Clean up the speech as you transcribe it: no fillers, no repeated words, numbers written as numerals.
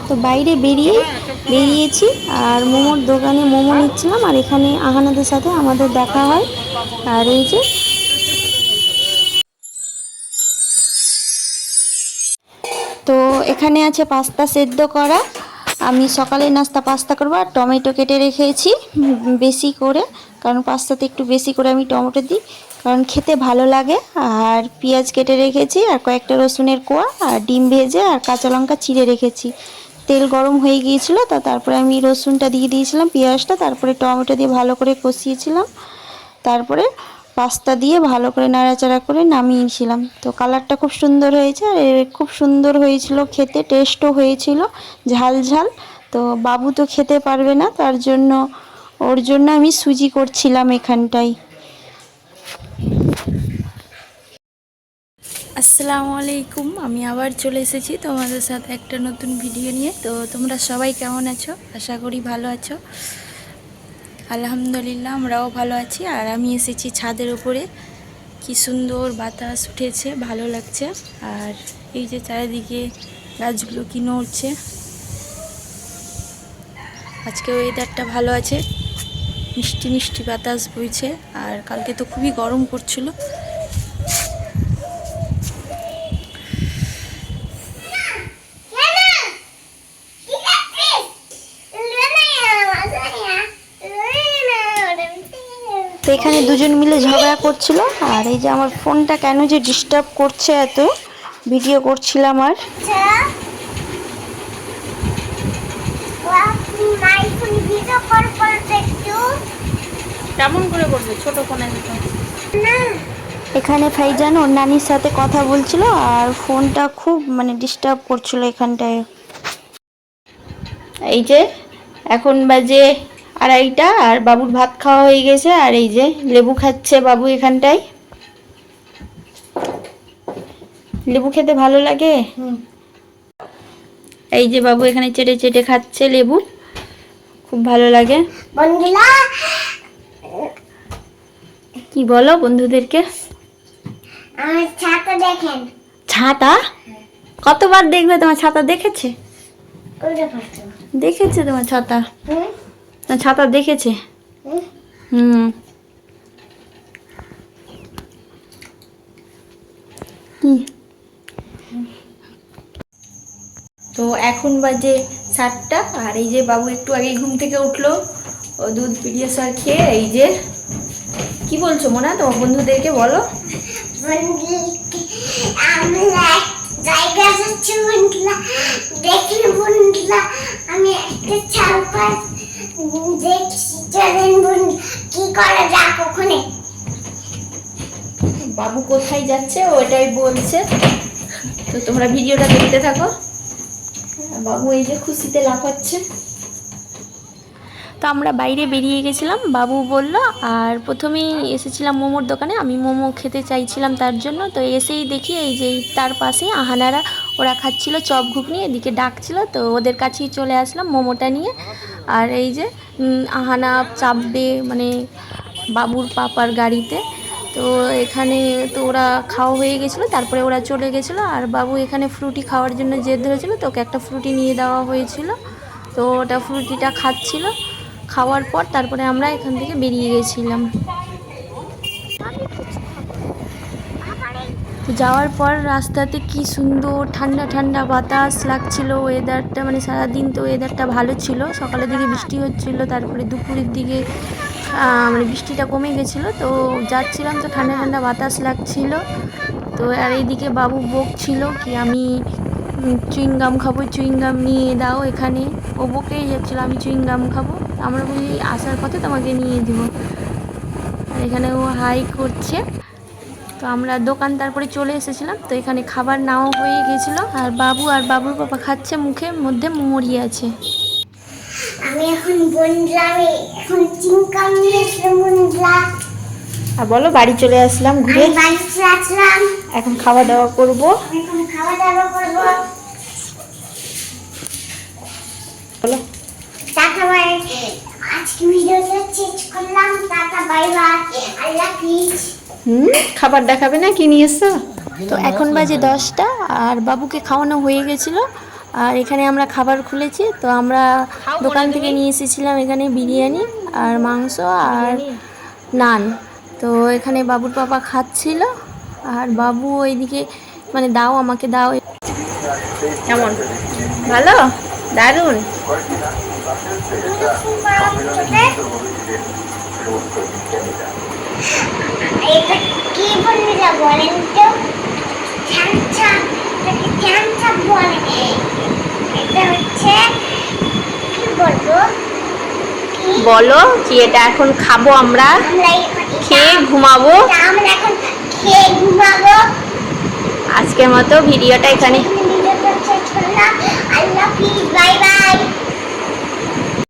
তো বাইরে বেরিয়েছি আর মোমোর দোকানে মোমো নিচ্ছিলাম, আর এখানে আহানাদের সাথে আমাদের দেখা হয়। আর এই যে তো এখানে আছে পাস্তা সেদ্ধ করা। আমি সকালে নাস্তা পাস্তা করবো, আর টমেটো কেটে রেখেছি বেশি করে, কারণ পাস্তাতে একটু বেশি করে আমি টমেটো দিই, কারণ খেতে ভালো লাগে। আর পেঁয়াজ কেটে রেখেছি, আর কয়েকটা রসুনের কোয়া, আর ডিম ভেজে আর কাঁচা লঙ্কা চিড়ে রেখেছি। তেল গরম হয়ে গিয়েছিলো, তারপরে আমি রসুনটা দিয়ে দিয়েছিলাম, পেঁয়াজটা, তারপরে টমেটো দিয়ে ভালো করে কষিয়েছিলাম, তারপরে পাস্তা দিয়ে ভালো করে নাড়াচাড়া করে নামিয়েছিলাম। তো কালারটা খুব সুন্দর হয়েছে, আর খুব সুন্দর হয়েছিল খেতে, টেস্টও হয়েছিল ঝাল ঝাল। তো বাবু তো খেতে পারবে না, তার জন্য ওর জন্য আমি সুজি করছিলাম এখানটায়। আসসালামু আলাইকুম, আমি আবার চলে এসেছি তোমাদের সাথে একটা নতুন ভিডিও নিয়ে। তো তোমরা সবাই কেমন আছো? আশা করি ভালো আছো। আলহামদুলিল্লাহ আমরাও ভালো আছি। আর আমি এসেছি ছাদের উপরে, কি সুন্দর বাতাস উঠেছে, ভালো লাগছে। আর এই যে চারিদিকে গাছগুলো কি নড়ছে। আজকে ওয়েদারটা ভালো আছে, মিষ্টি মিষ্টি বাতাস বইছে। আর কালকে তো খুবই গরম পড়ছিল। তো এখানে দুজন মিলে ঝগড়া করছিল, আর এই যে আমার ফোনটা কেন যে ডিস্টার্ব করছে এত, ভিডিও করছিলাম। আর কেমন করে করবে ছোট ফোনে? এখানে ফাইজান ওর নানির সাথে কথা বলছিল, আর ফোনটা খুব ডিস্টার্ব করছিল এখানটায়। এই যে এখন বাজে 2:30, আর বাবুর ভাত খাওয়া হয়ে গেছে। আর এই যে লেবু খাচ্ছে বাবু এখানটায়। লেবু খেতে ভালো লাগে। এই যে বাবু এখানে চেটে চেটে খাচ্ছে লেবু, খুব ভালো লাগে। কি বলো বন্ধুদেরকে? আমার ছাতা দেখেন। ছাতা কতবার দেখবে? তোমার ছাতা দেখেছে? দেখেছে তোমার ছাতা? না, ছাতা দেখেছে। তো এখন বাজে 7টা, আর এই যে বাবু একটু আগে ঘুম থেকে উঠলো, ও দুধ পিডিয়াসার খেয়ে। এই যে কি বলছো মোনা তোমার বন্ধুদেরকে? বলো। আমি একটা ছাপা দেখছি, চলেন বন্ধু কি করা যাক ওখানে। বাবু কোথায় যাচ্ছে ওটাই বলছে, তো তোমরা ভিডিওটা দেখতে থাকো। বাবু এই যে খুশিতে লাফাচ্ছে। তো আমরা বাইরে বেরিয়ে গেছিলাম, বাবু বলল। আর প্রথমেই এসেছিলাম মোমোর দোকানে, আমি মোমো খেতে চাইছিলাম তার জন্য। তো এসেই দেখি এই যে তার পাশে আহানারা ওরা খাচ্ছিল চপ ঘুগনি, এদিকে ডাকছিল, তো ওদের কাছেই চলে আসলাম মোমোটা নিয়ে। আর এই যে আহানা চাপবে বাবুর পাপার গাড়িতে। তো এখানে তো ওরা খাওয়া হয়ে গেছিলো, তারপরে ওরা চলে গেছিলো। আর বাবু এখানে ফ্রুটি খাওয়ার জন্য জেদ ধরেছিল, তো ওকে একটা ফ্রুটি নিয়ে দেওয়া হয়েছিল। তো ওটা ফ্রুটিটা খাচ্ছিল, খাওয়ার পর তারপরে আমরা এখান থেকে বেরিয়ে গেছিলাম। তো যাওয়ার পর রাস্তাতে কি সুন্দর ঠান্ডা ঠান্ডা বাতাস লাগছিল। ওয়েদারটা সারাদিন তো ওয়েদারটা ভালো ছিল, সকালের দিকে বৃষ্টি হচ্ছিল, তারপরে দুপুরের দিকে বৃষ্টিটা কমে গেছিলো। তো যাচ্ছিলাম তো ঠান্ডা ঠান্ডা বাতাস লাগছিল। তো আর এইদিকে বাবু বকছিল কি আমি চুইংগাম খাবো, চুইংগাম নিয়ে দাও এখানে। ও বকেই যাচ্ছিলো আমি চুইংগাম খাবো। আমরা বলি আসার পথে তোমাকে নিয়ে দিব। আর এখানে ও হাই করছে। তো আমরা দোকান তারপরে চলে এসেছিলাম। তো এখানে খাবার নাও হয়ে গেছিলো, আর বাবু আর বাবুর পাপা খাচ্ছে, মুখের মধ্যে মুড়ি আছে। আমি এখন এখন চিংকাম নিয়ে আর বলো, বাড়ি চলে আসলাম ঘুরে। এখন খাওয়া দাওয়া করবো। বলো। Tata bye. আজকে ভিডিওটা শেষ করলাম। টাটা বাই বাই, আল্লাহ হাফেজ। খাবার দেখাবে না কি নিয়ে এসছো? তো এখন বাজে 10টা, আর বাবুকে খাওয়ানো হয়ে গেছিলো। আর এখানে আমরা খাবার খুলেছি, তো আমরা দোকান থেকে নিয়ে এসেছিলাম এখানে বিরিয়ানি আর মাংস আর নান। তো এখানে বাবুর পাপা খাচ্ছিল, আর বাবু ওইদিকে মানে দাও আমাকে দাও। কেমন ভালো, দারুণ। এটা কি বলবি বলেন তো? চ্যাংচা, এটাকে চ্যাংচা বলে। এটা হচ্ছে কি বলবো, বলো কি এটা এখন খাবো আমরা, খেয়ে ঘুমাবো। আমরা এখন খেয়ে ঘুমাবো। আজকের মতো ভিডিওটা এখানে ভিডিওটা শেষ করলাম। আল্লাহ হাফিজ, বাই বাই।